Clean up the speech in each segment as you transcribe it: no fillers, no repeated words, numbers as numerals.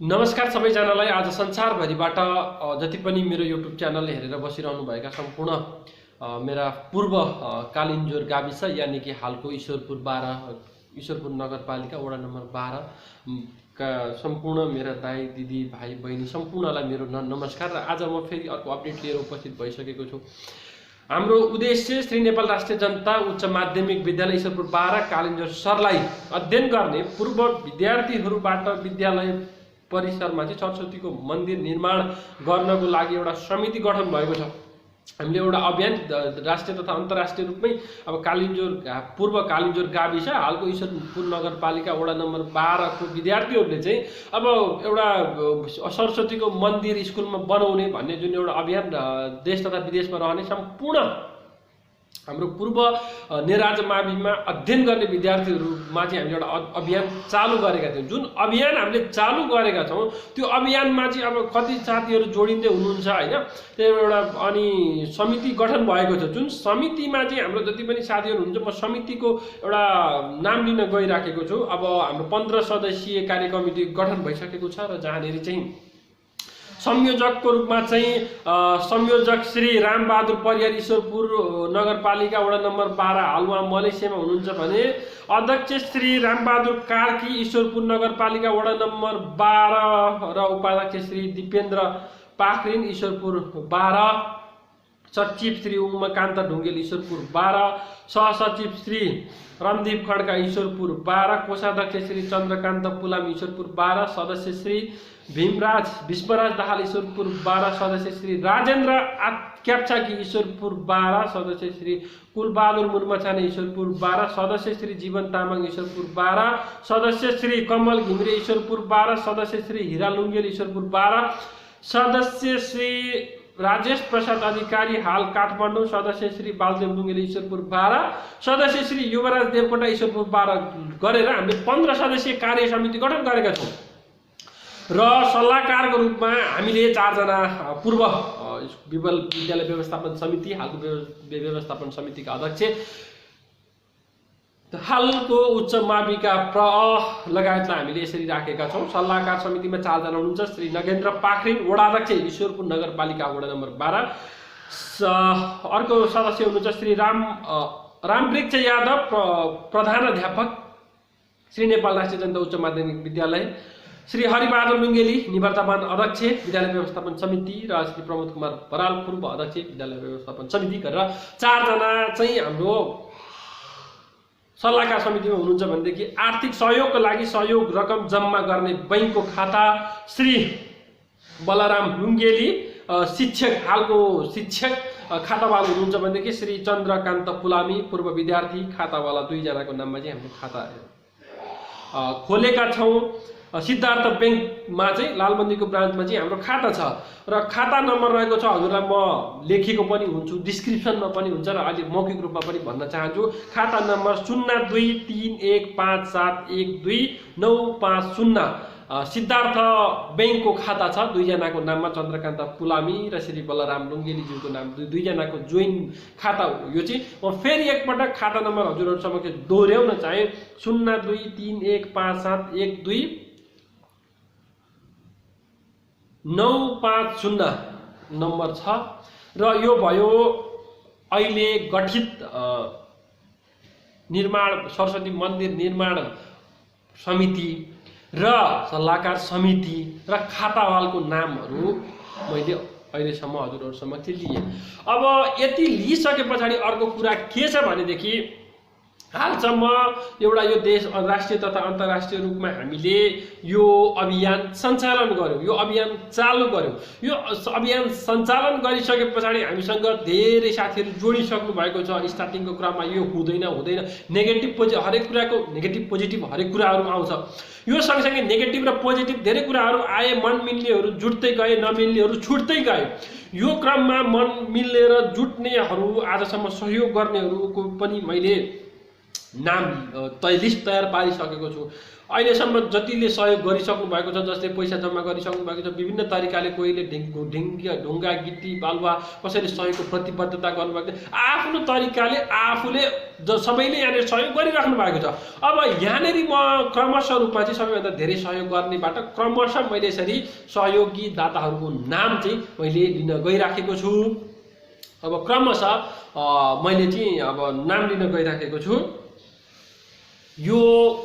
नमस्कार सबैजनालाई। आज संसारभरिबाट जति पनि मेरो युट्युब च्यानल हेरेर बसिरहनुभएका सम्पूर्ण मेरा पूर्व कालिन्जोर गाविस यानि कि हालको ईश्वरपुर 12 ईश्वरपुर नगरपालिका वडा नम्बर 12 का सम्पूर्ण मेरा दाइ दिदी भाइ बहिनी सम्पूर्णलाई मेरो नमस्कार। र आज म फेरि अर्को अपडेट लिएर उपस्थित भइसकेको छु। हाम्रो उद्देश्य श्री नेपाल राष्ट्रिय जनता उच्च माध्यमिक विद्यालय ईश्वरपुर 12 कालिन्जोर सरलाई अध्ययन गर्ने पूर्व विद्यार्थीहरूबाट विद्यालय परिसरमा चाहिँ सरस्वतीको मन्दिर निर्माण गर्नको लागि एउटा समिति गठन भएको छ। हामीले एउटा अभियान राष्ट्रिय तथा अन्तर्राष्ट्रिय रूपमै अब कालिन्जोर पूर्व कालिन्जोर गाविस हालको ईश्वरपुर नगरपालिका वडा नम्बर 12 को विद्यार्थीहरूले चाहिँ अब एउटा सरस्वतीको मन्दिर स्कुलमा बनाउने भन्ने जुन एउटा अभियान देश तथा विदेशमा रहने सम्पूर्ण हाम्रो पूर्व नेराज माविमा अध्ययन गर्ने विद्यार्थीहरूमा चाहिँ हामीले एउटा अभियान चालु गरेका थियौँ। जुन अभियान हामीले चालु गरेका छौँ त्यो अभियानमा चाहिँ अब कति साथीहरू जोडिँदै हुनुहुन्छ हैन। त्यो एउटा अनि समिति गठन भएको छ। जुन समितिमा चाहिँ हाम्रो जति पनि साथीहरू हुनुहुन्छ म समितिको एउटा नाम लिन गइराखेको छु। अब हाम्रो 15 सदस्यीय कार्यकमिटी गठन भइसकेको छ र जहाँनेरि चाहिँ संयोजकको रूपमा चाहिँ संयोजक श्री रामबहादुर परियार ईश्वरपुर नगरपालिका वडा नम्बर 12 हाल उहाँ मलेसियामा हुनुहुन्छ भने अध्यक्ष श्री रामबहादुर कार्की ईश्वरपुर नगरपालिका वडा नम्बर 12 र उपाध्यक्ष श्री दिपेन्द्र पाखरिन ईश्वरपुर 12, सचिव श्री उमाकान्त ढुङ्गेल ईश्वरपुर 12, सहसचिव श्री रणदीप खड्का ईश्वरपुर 12, कोषाध्यक्ष श्री चन्द्रकान्त पुलाम ईश्वरपुर 12, सदस्य श्री भीमराज विश्वराज दाहाल ईश्वरपुर 12, सदस्य श्री राजेन्द्र क्याप्चाकी ईश्वरपुर 12, सदस्य श्री कुलबहादुर मुर्मछाने ईश्वरपुर 12, सदस्य श्री जीवन तामाङ ईश्वरपुर 12, सदस्य श्री कमल घिमिरे ईश्वरपुर 12, सदस्य श्री हिरा लुङ्गेल ईश्वरपुर 12, सदस्य श्री राजेश प्रसाद अधिकारी हाल काठमाडौँ, सदस्य श्री बालदेव लुङ्गेल ईश्वरपुर 12, सदस्य श्री युवराज देवकोटा ईश्वरपुर 12 गरेर हामीले 15 सदस्यीय कार्य समिति गठन गरेका छौँ। र सल्लाहकारको रूपमा हामीले 4 जना पूर्व विद्यालय व्यवस्थापन समिति हालको व्यवस्थापन समितिका अध्यक्ष हालको उच्च माविका लगायतलाई हामीले यसरी राखेका छौँ। सल्लाहकार समितिमा 4 जना हुनुहुन्छ। श्री नगेन्द्र पाखरिन वडाध्यक्ष ईश्वरपुर नगरपालिका वडा नम्बर 12, अर्को सदस्य हुनुहुन्छ श्री रामवृक्ष यादव प्रधानाध्यापक श्री नेपाल राष्ट्रिय जनता उच्च माध्यमिक विद्यालय, श्री हरिबहादुर लुङ्गेली निवर्तमान अध्यक्ष विद्यालय व्यवस्थापन समिति र श्री प्रमोद कुमार बराल पूर्व अध्यक्ष विद्यालय व्यवस्थापन समिति गरेर 4 जना चाहिँ हाम्रो सल्लाहकार समितिमा हुनुहुन्छ। भनेदेखि आर्थिक सहयोगको लागि सहयोग रकम जम्मा गर्ने बैंकको खाता श्री बलराम लुङ्गेली, शिक्षक हालको शिक्षक खातावाला हुनुहुन्छ भनेदेखि श्री चन्द्रकान्त पुलामी पूर्व विद्यार्थी खातावाला 2 जनाको नाममा चाहिँ हामीले खाता खोलेका छौँ। सिद्धार्थ बैंकमा चाहिँ लालबन्दीको ब्रान्चमा चाहिँ हाम्रो खाता छ र खाता नम्बर रहेको छ। हजुरलाई म लेखेको पनि हुन्छु, डिस्क्रिप्सनमा पनि हुन्छ र अहिले मौखिक रूपमा पनि भन्न चाहन्छु। खाता नम्बर 023157129550 सिद्धार्थ बैंकको खाता छ 2 जनाको नाममा, चन्द्रकान्त पुलामी र श्री बलराम लुङ्गेलीज्यूको नाम 2 जनाको जोइन खाता हो। यो चाहिँ म फेरि एकपटक खाता नम्बर हजुरहरू समक्ष दोहोऱ्याउन चाहे 023157129550 नम्बर छ। र यो भयो अहिले गठित निर्माण सरस्वती मन्दिर निर्माण समिति र सल्लाहकार समिति र खातावालको नामहरू मैले अहिलेसम्म हजुरहरू समक्ष लिए। अब यति लिइसके पछाडि अर्को कुरा के छ भनेदेखि हालसम्म एउटा यो देश राष्ट्रिय तथा अन्तर्राष्ट्रिय रूपमा हामीले यो अभियान सञ्चालन गर्यौँ, यो अभियान चालु गर्यौँ। यो अभियान सञ्चालन गरिसके पछाडि हामीसँग धेरै साथीहरू जोडिसक्नु भएको छ। स्टार्टिङको क्रममा यो हुँदैन नेगेटिभ हरेक कुराको नेगेटिभ पोजिटिभ हरेक कुराहरू आउँछ। यो सँगसँगै नेगेटिभ र पोजिटिभ धेरै कुराहरू आए, मन मिल्नेहरू जुट्दै गए, नमिल्नेहरू छुट्दै गए। यो क्रममा मन मिल्ने र जुट्नेहरू आजसम्म सहयोग गर्नेहरूको पनि मैले नाम लिस्ट तयार पारिसकेको छु। अहिलेसम्म जतिले सहयोग गरिसक्नु भएको छ, जसले पैसा जम्मा गरिसक्नु भएको छ, विभिन्न तरिकाले कोहीले ढुङ्गा गिट्टी बालुवा कसैले सहयोगको प्रतिबद्धता गर्नुभएको छ, आफ्नो तरिकाले आफूले सबैले यहाँनिर सहयोग गरिराख्नु भएको छ। अब यहाँनिर म क्रमशः रूपमा चाहिँ सबैभन्दा धेरै सहयोग गर्नेबाट क्रमशः मैले यसरी सहयोगी दाताहरूको नाम चाहिँ मैले लिन गइराखेको छु। अब क्रमशः मैले चाहिँ अब नाम लिन गइराखेको छु। यो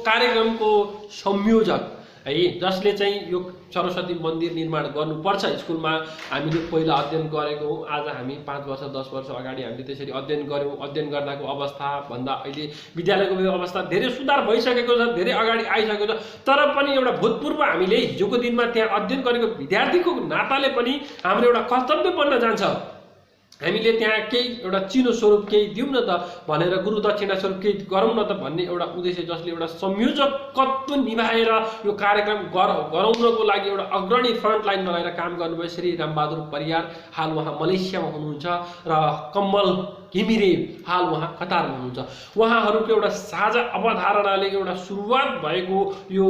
कार्यक्रमको संयोजक है, जसले चाहिँ यो सरस्वती मन्दिर निर्माण गर्नुपर्छ स्कुलमा हामीले पहिला अध्ययन गरेको हौँ। आज हामी 5 वर्ष 10 वर्ष अगाडि हामीले त्यसरी अध्ययन गऱ्यौँ। अध्ययन गर्दाको अवस्था भन्दा अहिले विद्यालयको अवस्था धेरै सुधार भइसकेको छ, धेरै अगाडि आइसकेको छ। तर पनि एउटा भूतपूर्व हामीले हिजोको दिनमा त्यहाँ अध्ययन गरेको विद्यार्थीको नाताले पनि हाम्रो एउटा कर्तव्य बन्न जान्छ। हामीले त्यहाँ केही एउटा चिनो स्वरूप केही दिउँ न त भनेर, गुरु दक्षिणा स्वरूप केही गरौँ न त भन्ने एउटा उद्देश्य, जसले एउटा संयोजकत्व निभाएर यो कार्यक्रम गराउनको लागि एउटा अग्रणी फ्रन्ट लाइनमा रहेर काम गर्नुभयो श्री रामबहादुर परियार। हाल उहाँ मलेसियामा हुनुहुन्छ र कम्मल घिमिरे हाल उहाँ कतारमा हुनुहुन्छ। उहाँहरूको एउटा साझा अवधारणाले एउटा सुरुवात भएको यो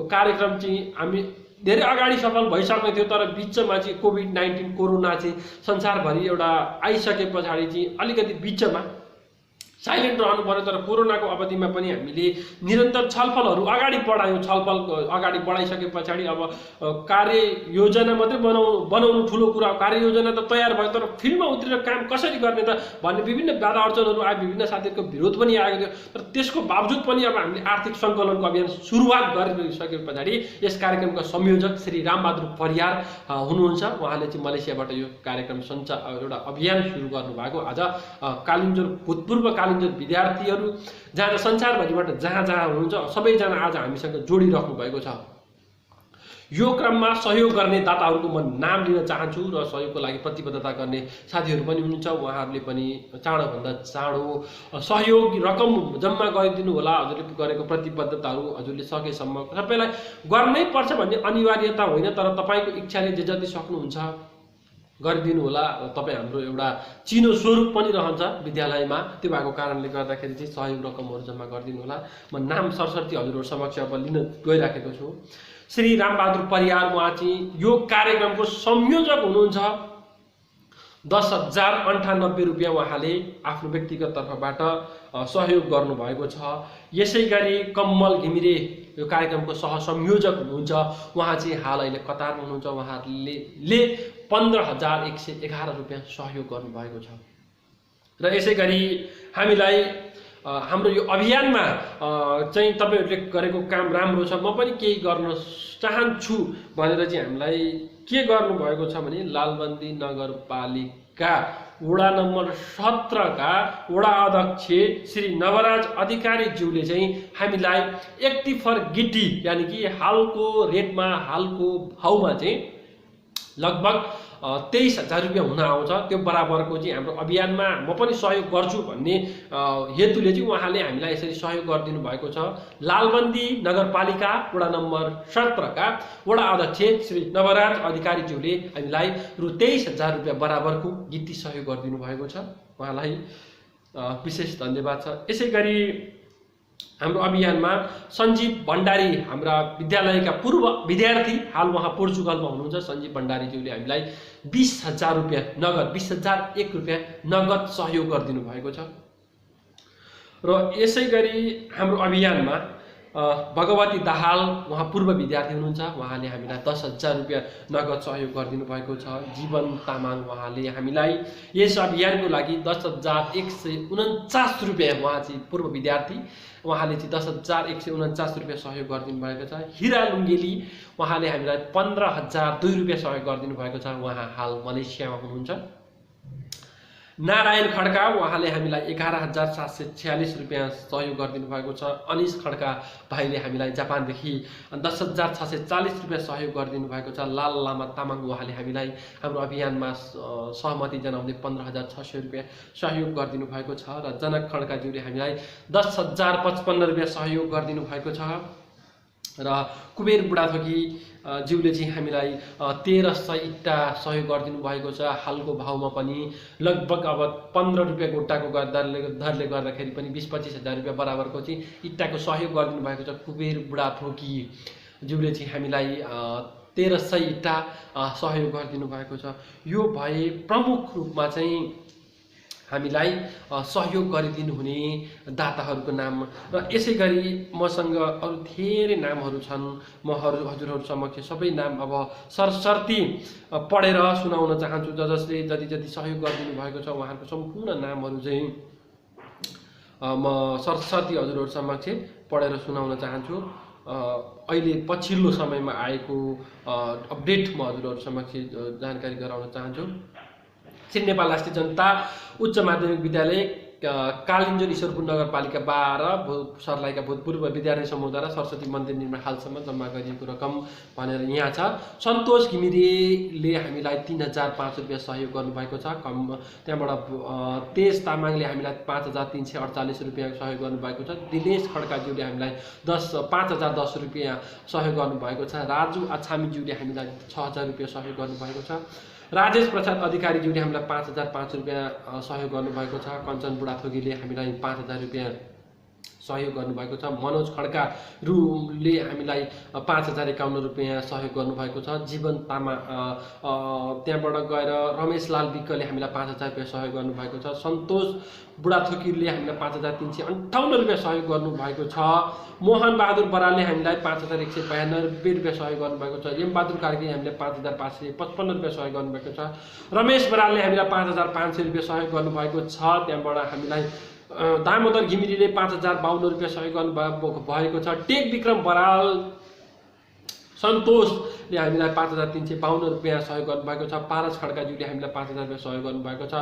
कार्यक्रम चाहिँ हामी धेरै अगाडि सफल भइसकेको थियो। तर बिचमा चाहिँ कोभिड-19 कोरोना चाहिँ संसारभरि एउटा आइसके पछाडि चाहिँ अलिकति बिचमा साइलेन्ट रहनु पर्यो। तर कोरोनाको अवधिमा पनि हामीले निरन्तर छलफलहरू अगाडि बढायौँ। छलफल अगाडि बढाइसके पछाडि अब कार्ययोजना मात्रै बनाउनु ठुलो कुरा, कार्ययोजना त तयार भयो, तर फिल्डमा उत्रेर काम कसरी गर्ने त भन्ने विभिन्न बाधा अडचनहरू आए, विभिन्न साथीहरूको विरोध पनि आएको थियो। तर त्यसको बावजुद पनि अब हामीले आर्थिक सङ्कलनको अभियान सुरुवात गरिसके पछाडि यस कार्यक्रमका संयोजक श्री रामबहादुर परियार हुनुहुन्छ। उहाँले चाहिँ मलेसियाबाट यो कार्यक्रम एउटा अभियान सुरु गर्नुभएको। आज कालिन्जोर भूतपूर्व कालिन्जोर विद्यार्थीहरू जहाँ संसारभरिबाट जहाँ हुनुहुन्छ सबैजना आज हामीसँग जोडिराख्नु भएको छ। यो क्रममा सहयोग गर्ने दाताहरूको म नाम लिन चाहन्छु र सहयोगको लागि प्रतिबद्धता गर्ने साथीहरू पनि हुनुहुन्छ। उहाँहरूले पनि चाँडोभन्दा चाँडो सहयोग रकम जम्मा गरिदिनु होला। हजुरले गरेको प्रतिबद्धताहरू हजुरले सकेसम्म सबैलाई गर्नै पर्छ भन्ने अनिवार्यता होइन, तर तपाईँको इच्छाले जे जति सक्नुहुन्छ गरिदिनु होला। तपाईँ हाम्रो एउटा चिनो स्वरूप पनि रहन्छ विद्यालयमा, त्यो भएको कारणले गर्दाखेरि चाहिँ सहयोग रकमहरू जम्मा गरिदिनु होला। म नाम सरस्वती हजुरहरू समक्ष अब लिन गइराखेको छु। श्री रामबहादुर परियार उहाँ चाहिँ यो कार्यक्रमको संयोजक हुनुहुन्छ। 10,098 रुपियाँ उहाँले आफ्नो व्यक्तिगत तर्फबाट सहयोग गर्नुभएको छ। यसै गरी कम्मल घिमिरे यो कार्यक्रमको सहसंयोजक हुनुहुन्छ। उहाँ चाहिँ हाल अहिले कतारमा हुनुहुन्छ। उहाँले 15,111 रुपियाँ सहयोग गर्नुभएको छ। र यसै गरी हामीलाई हाम्रो यो अभियानमा चाहिँ तपाईँहरूले गरेको काम राम्रो छ, म पनि केही गर्न चाहन्छु भनेर चाहिँ हामीलाई के गर्नुभएको छ भने लालबन्दी नगरपालिका वडा नम्बर 17 का वडा अध्यक्ष श्री नवराज अधिकारीज्यूले चाहिँ हामीलाई एक्टिभ फर गिटी यानी कि हालको रेटमा हालको भाउमा चाहिँ लगभग 23,000 रुपियाँ हुन आउँछ। त्यो बराबरको चाहिँ हाम्रो अभियानमा म पनि सहयोग गर्छु भन्ने हेतुले चाहिँ उहाँले हामीलाई यसरी सहयोग गरिदिनु भएको छ। लालबन्दी नगरपालिका वडा नम्बर 17 का वडा अध्यक्ष श्री नवराज अधिकारीज्यूले हामीलाई रु 23,000 रुपियाँ बराबरको गिटी सहयोग गरिदिनु भएको छ। उहाँलाई विशेष धन्यवाद छ। यसै गरी हाम्रो अभियानमा सञ्जीव भण्डारी हाम्रा विद्यालयका पूर्व विद्यार्थी हाल उहाँ पोर्चुगलमा हुनुहुन्छ। सञ्जीव भण्डारीज्यूले हामीलाई 20,000 रुपियाँ नगद 20,001 रुपियाँ नगद सहयोग गरिदिनु भएको छ। र यसै गरी हाम्रो अभियानमा भगवती दाहाल उहाँ पूर्व विद्यार्थी हुनुहुन्छ। उहाँले हामीलाई 10,000 रुपियाँ नगद सहयोग गरिदिनु भएको छ। जीवन तामाङ उहाँले हामीलाई यस अभियानको लागि 10,149 रुपियाँ, उहाँ चाहिँ पूर्व विद्यार्थी, उहाँले चाहिँ 10,149 रुपियाँ सहयोग गरिदिनु भएको छ। हिरा लुङ्गेली उहाँले हामीलाई 15,002 रुपियाँ सहयोग गरिदिनु भएको छ। उहाँ हाल मलेसियामा हुनुहुन्छ। नारायण खड्का उहाँले हामीलाई 11,746 रुपियाँ सहयोग गरिदिनु भएको छ। अनिश खड्का भाइले हामीलाई जापानदेखि 10,640 रुपियाँ सहयोग गरिदिनु भएको छ। लाल लामा तामाङ उहाँले हामीलाई हाम्रो अभियानमा सहमति जनाउँदै 15,600 रुपियाँ सहयोग गरिदिनु भएको छ। र जनक खड्काज्यूले हामीलाई 10,055 रुपियाँ सहयोग गरिदिनु भएको छ। र कुबेर बुढाथोकी ज्यूले चाहिँ हामीलाई 1,300 इट्टा सहयोग गरिदिनु भएको छ। हालको भाउमा पनि लगभग अब 15 रुपियाँ गोटाको दरले गर्दाखेरि पनि 20-25 हजार रुपियाँ बराबरको चाहिँ इट्टाको सहयोग गरिदिनु भएको छ। कुबेर बुढाथोकी ज्यूले चाहिँ हामीलाई 1,300 इट्टा सहयोग गरिदिनु भएको छ। यो भए प्रमुख रूपमा चाहिँ हामीलाई सहयोग गरिदिनु हुने दाताहरूको नाम र यसै गरी मसँग अरू धेरै नामहरू छन्। म हजुरहरू समक्ष सबै नाम अब सरसर्ती पढेर सुनाउन चाहन्छु। जसले जति सहयोग गरिदिनु भएको छ उहाँहरूको सम्पूर्ण नामहरू चाहिँ म सरसर्ती हजुरहरू समक्ष पढेर सुनाउन चाहन्छु। अहिले पछिल्लो समयमा आएको अपडेट म हजुरहरू समक्ष जानकारी गराउन चाहन्छु। श्री नेपाल राष्ट्रिय जनता उच्च माध्यमिक विद्यालय कालिन्जोर ईश्वरपुर नगरपालिका 12 सर्लाहीका भूतपूर्व विद्यार्थी समूहद्वारा सरस्वती मन्दिर निर्माण हालसम्म जम्मा गरिएको रकम भनेर यहाँ छ। सन्तोष घिमिरेले हामीलाई 3005 रुपियाँ सहयोग गर्नुभएको छ। त्यहाँबाट तेज तामाङले हामीलाई 5348 रुपियाँ सहयोग गर्नुभएको छ। दिनेश खड्काज्यूले हामीलाई 5010 रुपियाँ सहयोग गर्नुभएको छ। राजु आछामीज्यूले हामीलाई 6000 रुपियाँ सहयोग गर्नुभएको छ। राजेश प्रसाद अधिकारीज्यूले हामीलाई 5005 रुपियाँ सहयोग गर्नुभएको छ। कञ्चन बुढाथोकीले हामीलाई 5000 रुपियाँ सहयोग गर्नुभएको छ। मनोज खड्काले हामीलाई 5051 रुपियाँ सहयोग गर्नुभएको छ। जीवन तामा त्यहाँबाट गएर रमेशलाल विकले हामीलाई 5000 रुपियाँ सहयोग गर्नुभएको छ। सन्तोष बुढाथोकीले हामीलाई 5358 रुपियाँ सहयोग गर्नुभएको छ। मोहन बहादुर बरालले हामीलाई 5192 रुपियाँ सहयोग गर्नुभएको छ। यमबहादुर कार्कीले हामीलाई 5555 रुपियाँ सहयोग गर्नुभएको छ। रमेश बरालले हामीलाई 5500 रुपियाँ सहयोग गर्नुभएको छ। त्यहाँबाट हामीलाई दामोदर घिमिरेले 5052 रुपियाँ सहयोग गर्नुभएको छ। टेक विक्रम बराल सन्तोषले हामीलाई 5352 रुपियाँ सहयोग गर्नुभएको छ। पारस खड्काज्यूले हामीलाई 5000 रुपियाँ सहयोग गर्नुभएको छ।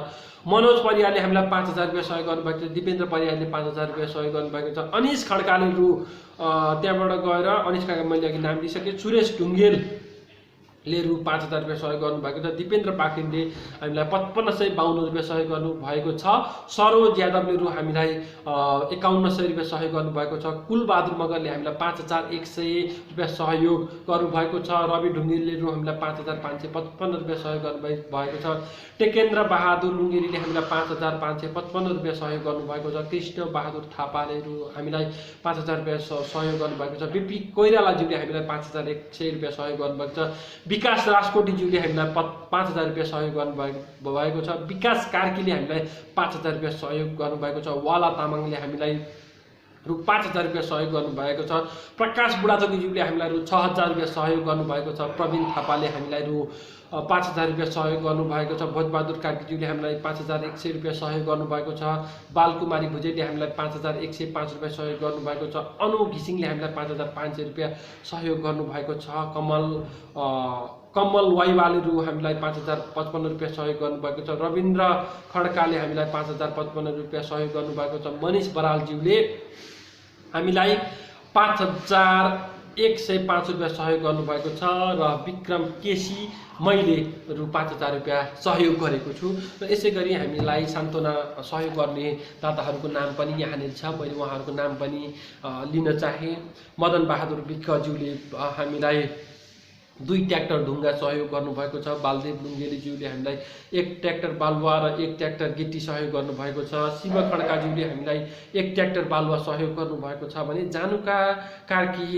मनोज परियारले हामीलाई 5000 रुपियाँ सहयोग गर्नुभएको छ। दिपेन्द्र परियारले 5000 रुपियाँ सहयोग गर्नुभएको छ। अनिश खड्काले त्यहाँबाट गएर अनिश खड्का मैले अघि नाम दिइसकेँ। सुरेश ढुङ्गेलले रु 5000 रुपियाँ सहयोग गर्नुभएको छ। दिपेन्द्र पाखरिनले हामीलाई 5552 रुपियाँ सहयोग गर्नुभएको छ। सरोज यादवले हामीलाई 5100 रुपियाँ सहयोग गर्नुभएको छ। कुलबहादुर मगरले हामीलाई 5100 रुपियाँ सहयोग गर्नुभएको छ। रवि ढुङ्गेलले हामीलाई 5555 रुपियाँ सहयोग गर्नुभएको छ। टेकेन्द्र बहादुर लुङ्गेरीले हामीलाई 5555 रुपियाँ सहयोग गर्नुभएको छ। कृष्ण बहादुर थापाले हामीलाई 5000 रुपियाँ सहयोग गर्नुभएको छ। बिपी कोइरालाज्यूले हामीलाई 5100 रुपियाँ सहयोग गर्नुभएको छ। विकास राजकोटीज्यूले हामीलाई 5000 रुपियाँ सहयोग गर्नुभएको छ। विकास कार्कीले हामीलाई 5000 रुपियाँ सहयोग गर्नुभएको छ। वाला तामाङले हामीलाई रु 5000 रुपियाँ सहयोग गर्नुभएको छ। प्रकाश बुढाथोकीज्यूले हामीलाई रु 6000 रुपियाँ सहयोग गर्नुभएको छ। प्रवीण थापाले हामीलाई रु 5000 रुपियाँ सहयोग गर्नुभएको छ। भोजबहादुर कार्कीज्यूले हामीलाई 5100 रुपियाँ सहयोग गर्नुभएको छ। बालकुमारी भुजेलले हामीलाई 5105 रुपियाँ सहयोग गर्नुभएको छ। अनु घिसिङले हामीलाई 5500 रुपियाँ सहयोग गर्नुभएको छ। कमल वाइवाले हामीलाई 5055 रुपियाँ सहयोग गर्नुभएको छ। रविन्द्र खड्काले हामीलाई 5055 रुपियाँ सहयोग गर्नुभएको छ। मनिष बरालज्यूले हामीलाई 5105 रुपियाँ सहयोग गर्नुभएको छ। र विक्रम केसी मैले रु 5000 रुपियाँ सहयोग गरेको छु। र यसै गरी हामीलाई सान्त्वना सहयोग गर्ने दाताहरूको नाम पनि यहाँनिर छ। मैले उहाँहरूको नाम पनि लिन चाहेँ। मदन बहादुर विकज्यूले हामीलाई 2 ट्र्याक्टर ढुङ्गा सहयोग गर्नुभएको छ। बालदेव लुङ्गेलीज्यूले हामीलाई 1 ट्र्याक्टर बालुवा र 1 ट्र्याक्टर गिट्टी सहयोग गर्नुभएको छ। शिव खड्काज्यूले हामीलाई 1 ट्र्याक्टर बालुवा सहयोग गर्नुभएको छ भने जानुका कार्की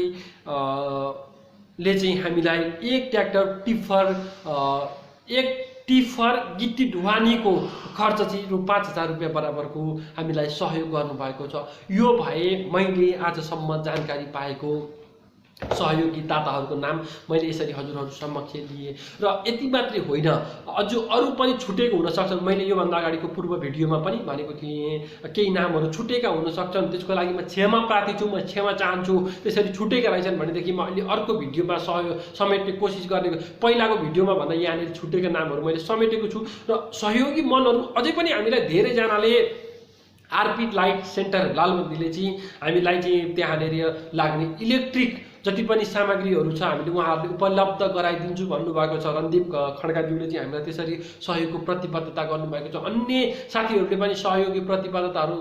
ले चाहिँ हामीलाई 1 ट्र्याक्टर टिफर गिट्टी ढुवानीको खर्च चाहिँ रु 5000 रुपियाँ बराबरको हामीलाई सहयोग गर्नुभएको छ। यो भए मैले आजसम्म जानकारी पाएको सहयोगी दाताहरूको नाम मैले यसरी हजुरहरू समक्ष दिएँ। र यति मात्रै होइन, अझ अरू पनि छुटेको हुन सक्छन्। मैले योभन्दा अगाडिको पूर्व भिडियोमा पनि भनेको थिएँ केही नामहरू छुटेका हुन सक्छन्। त्यसको लागि म क्षमा प्रार्थी छु, म क्षमा चाहन्छु। त्यसरी छुटेका रहेछन् भनेदेखि म अहिले अर्को भिडियोमा समेट्ने कोसिस गर्ने। पहिलाको भिडियोमा भन्दा यहाँनिर छुटेका नामहरू मैले समेटेको छु। र सहयोगी मनहरू अझै पनि हामीलाई धेरैजनाले आरपी लाइट सेन्टर लालबन्दीले चाहिँ हामीलाई चाहिँ त्यहाँनिर लाग्ने इलेक्ट्रिक जति पनि सामग्रीहरू छ हामीले उहाँहरूले उपलब्ध गराइदिन्छु भन्नुभएको छ। रणदीप खड्काज्यूले चाहिँ हामीलाई त्यसरी सहयोगको प्रतिबद्धता गर्नुभएको छ। अन्य साथीहरूले पनि सहयोगी प्रतिबद्धताहरू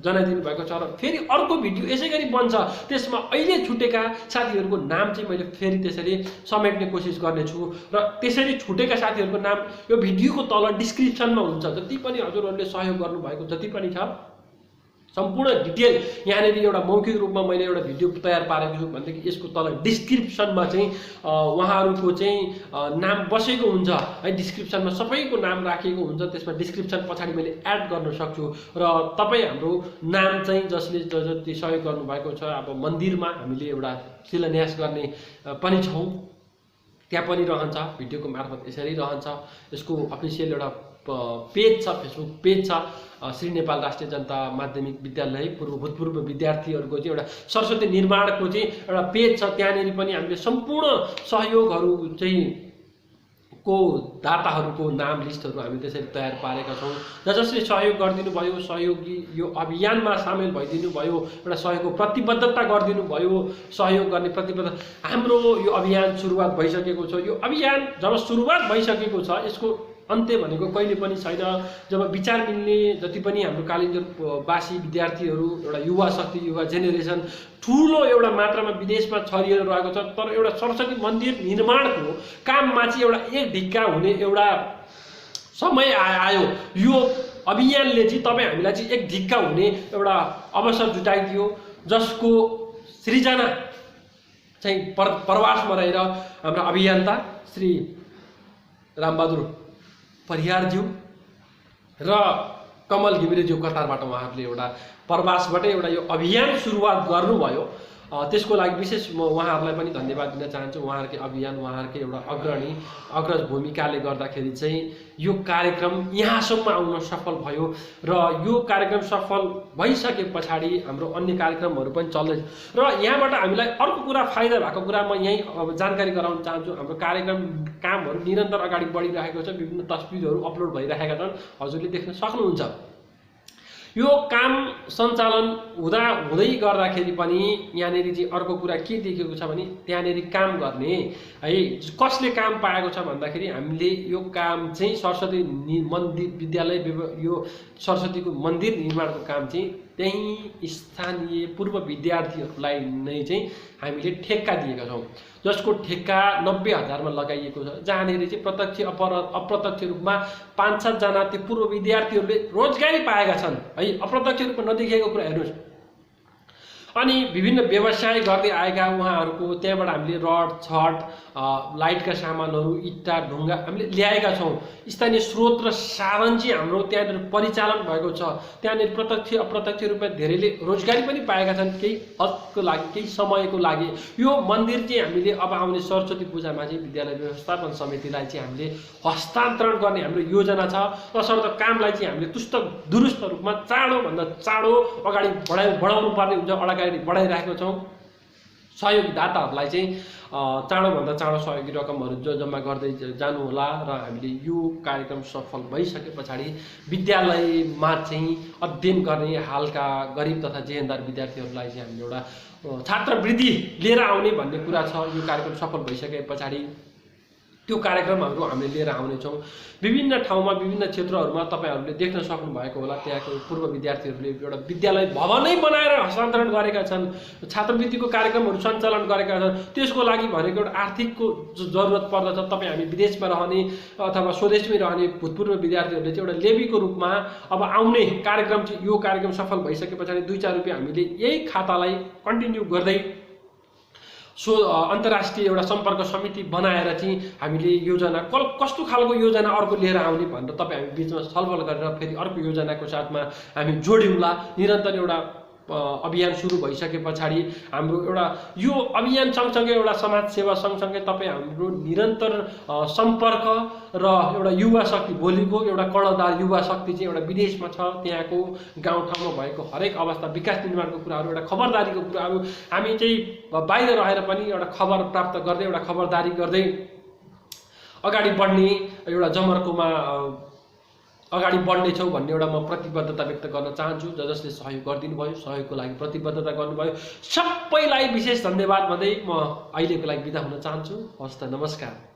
जनाइदिनु भएको छ। र फेरि अर्को भिडियो यसै गरी बन्छ, त्यसमा अहिले छुटेका साथीहरूको नाम चाहिँ मैले फेरि त्यसरी समेट्ने कोसिस गर्नेछु। र त्यसरी छुटेका साथीहरूको नाम यो भिडियोको तल डिस्क्रिप्सनमा हुन्छ। जति पनि हजुरहरूले सहयोग गर्नुभएको जति पनि छ सम्पूर्ण डिटेल यहाँनिर एउटा मौखिक रूपमा मैले एउटा भिडियो तयार पारेको छु भनेदेखि यसको तल डिस्क्रिप्सनमा चाहिँ उहाँहरूको चाहिँ नाम बसेको हुन्छ है। डिस्क्रिप्सनमा सबैको नाम राखिएको हुन्छ, त्यसमा डिस्क्रिप्सन पछाडि मैले एड गर्न सक्छु र तपाईँ हाम्रो नाम चाहिँ जसले जति सहयोग गर्नुभएको छ, अब मन्दिरमा हामीले एउटा शिलान्यास गर्ने पनि छौँ, त्यहाँ पनि रहन्छ, भिडियोको मार्फत यसरी रहन्छ। यसको अफिसियल एउटा पेज छ, फेसबुक पेज छ, श्री नेपाल राष्ट्रिय जनता माध्यमिक विद्यालय भूतपूर्व विद्यार्थीहरूको चाहिँ एउटा सरस्वती निर्माणको चाहिँ एउटा पेज छ। त्यहाँनिर पनि हामीले सम्पूर्ण सहयोगहरू चाहिँ को दाताहरूको नाम लिस्टहरू हामी त्यसरी तयार पारेका छौँ। जसले सहयोग गरिदिनु भयो, सहयोगी यो अभियानमा सामेल भइदिनु भयो, एउटा सहयोगको प्रतिबद्धता गरिदिनु भयो, सहयोग गर्ने प्रतिबद्धता। हाम्रो यो अभियान सुरुवात भइसकेको छ। यो अभियान जब सुरुवात भइसकेको छ, यसको अन्त्य भनेको कहिले पनि छैन। जब विचार मिल्ने जति पनि हाम्रो कालिन्जरवासी विद्यार्थीहरू, एउटा युवा शक्ति, युवा जेनेरेसन ठुलो एउटा मात्रामा विदेशमा छरिएर रहेको छ, तर एउटा सरस्वती मन्दिर निर्माणको काममा चाहिँ एउटा एक ढिक्का हुने एउटा समय आयो। यो अभियानले चाहिँ तपाईँ हामीलाई चाहिँ एक ढिक्का हुने एउटा अवसर जुटाइदियो, जसको सृजना चाहिँ प्रवासमा रहेर हाम्रा अभियन्ता श्री रामबहादुर परियारज्यू र कमल घिमिरेज्यू कतारबाट उहाँहरूले एउटा प्रवासबाटै एउटा यो अभियान सुरुवात गर्नुभयो। त्यसको लागि विशेष म उहाँहरूलाई पनि धन्यवाद दिन चाहन्छु। उहाँहरूकै अभियान, उहाँहरूकै एउटा अग्रज भूमिकाले गर्दाखेरि चाहिँ यो कार्यक्रम यहाँसम्म आउन सफल भयो र यो कार्यक्रम सफल भइसके पछाडि हाम्रो अन्य कार्यक्रमहरू पनि चल्दैछ। र यहाँबाट हामीलाई अर्को कुरा फाइदा भएको कुरा म यहीँ अब जानकारी गराउन चाहन्छु। हाम्रो कार्यक्रम कामहरू निरन्तर अगाडि बढिरहेको छ, विभिन्न तस्बिरहरू अपलोड भइरहेका छन्, हजुरले देख्न सक्नुहुन्छ। यो काम सञ्चालन हुँदै गर्दाखेरि पनि यहाँनिर चाहिँ अर्को कुरा के देखेको छ भने त्यहाँनिर काम गर्ने है कसले काम पाएको छ भन्दाखेरि हामीले यो काम चाहिँ सरस्वती मन्दिर विद्यालय, यो सरस्वतीको मन्दिर निर्माणको काम चाहिँ त्यही स्थानीय पूर्व विद्यार्थीहरूलाई नै चाहिँ हामीले ठेक्का दिएका छौँ, जसको ठेक्का 90,000मा लगाइएको छ, जहाँनिर चाहिँ प्रत्यक्ष अप्रत्यक्ष रूपमा 5-7 जना त्यो पूर्व विद्यार्थीहरूले रोजगारी पाएका छन् है। अप्रत्यक्ष रूपमा नदेखिएको कुरा हेर्नुहोस्। अनि विभिन्न व्यवसाय गर्दै आएका उहाँहरूको त्यहाँबाट हामीले रड, छड, लाइटका सामानहरू, इट्टा, ढुङ्गा हामीले ल्याएका छौँ। स्थानीय स्रोत र साधन चाहिँ हाम्रो त्यहाँनिर परिचालन भएको छ। त्यहाँनिर प्रत्यक्ष अप्रत्यक्ष रूपमा धेरैले रोजगारी पनि पाएका छन्, केही हदको लागि, केही समयको लागि। यो मन्दिर चाहिँ हामीले अब आउने सरस्वती पूजामा चाहिँ विद्यालय व्यवस्थापन समितिलाई चाहिँ हामीले हस्तान्तरण गर्ने हाम्रो योजना छ। तसर्थ कामलाई चाहिँ हामीले दुरुस्त रूपमा चाँडोभन्दा चाँडो अगाडि बढाउनु पर्ने हुन्छ, अगाडि बढाइरहेको छौँ। सहयोगी दाताहरूलाई चाहिँ चाँडोभन्दा चाँडो सहयोगी रकमहरू जम्मा गर्दै जानुहोला र हामीले यो कार्यक्रम सफल भइसके पछाडि विद्यालयमा चाहिँ अध्ययन गर्ने हालका गरिब तथा जेहेन्दार विद्यार्थीहरूलाई चाहिँ हामीले एउटा छात्रवृत्ति लिएर आउने भन्ने कुरा छ। यो कार्यक्रम सफल भइसके पछाडि त्यो कार्यक्रमहरू हामीले लिएर आउनेछौँ। विभिन्न ठाउँमा, विभिन्न क्षेत्रहरूमा तपाईँहरूले देख्न सक्नुभएको होला, त्यहाँको पूर्व विद्यार्थीहरूले एउटा विद्यालय भवनै बनाएर हस्तान्तरण गरेका छन्, छात्रवृत्तिको कार्यक्रमहरू सञ्चालन गरेका छन्। त्यसको लागि भनेको एउटा आर्थिकको जरुरत पर्दछ। तपाईँ हामी विदेशमा रहने अथवा स्वदेशमै रहने भूतपूर्व विद्यार्थीहरूले चाहिँ एउटा लेबीको रूपमा अब आउने कार्यक्रम चाहिँ यो कार्यक्रम सफल भइसके पछाडि 2-4 रुपियाँ हामीले यही खातालाई कन्टिन्यू गर्दै अन्तर्राष्ट्रिय एउटा सम्पर्क समिति बनाएर चाहिँ हामीले योजना कस्तो खालको योजना अर्को लिएर आउने भनेर तपाईँ हामी बिचमा छलफल गरेर फेरि अर्को योजनाको साथमा हामी जोड्यौँला। निरन्तर एउटा अभियान सुरु भइसके पछाडि हाम्रो एउटा यो अभियान सँगसँगै एउटा समाजसेवा सँगसँगै तपाईँ हाम्रो निरन्तर सम्पर्क र एउटा युवा शक्ति, भोलिको एउटा कर्णधार युवा शक्ति चाहिँ एउटा विदेशमा छ। त्यहाँको गाउँठाउँमा भएको हरेक अवस्था, विकास निर्माणको कुराहरू, एउटा खबरदारीको कुराहरू हामी चाहिँ बाहिर रहेर पनि एउटा खबर प्राप्त गर्दै, एउटा खबरदारी गर्दै अगाडि बढ्ने एउटा जमर्कोमा अगाडि बढ्नेछौँ भन्ने एउटा म प्रतिबद्धता व्यक्त गर्न चाहन्छु। जसले सहयोग गरिदिनु भयो, सहयोगको लागि प्रतिबद्धता गर्नुभयो, सबैलाई विशेष धन्यवाद भन्दै म अहिलेको लागि बिदा हुन चाहन्छु। हवस् त, नमस्कार।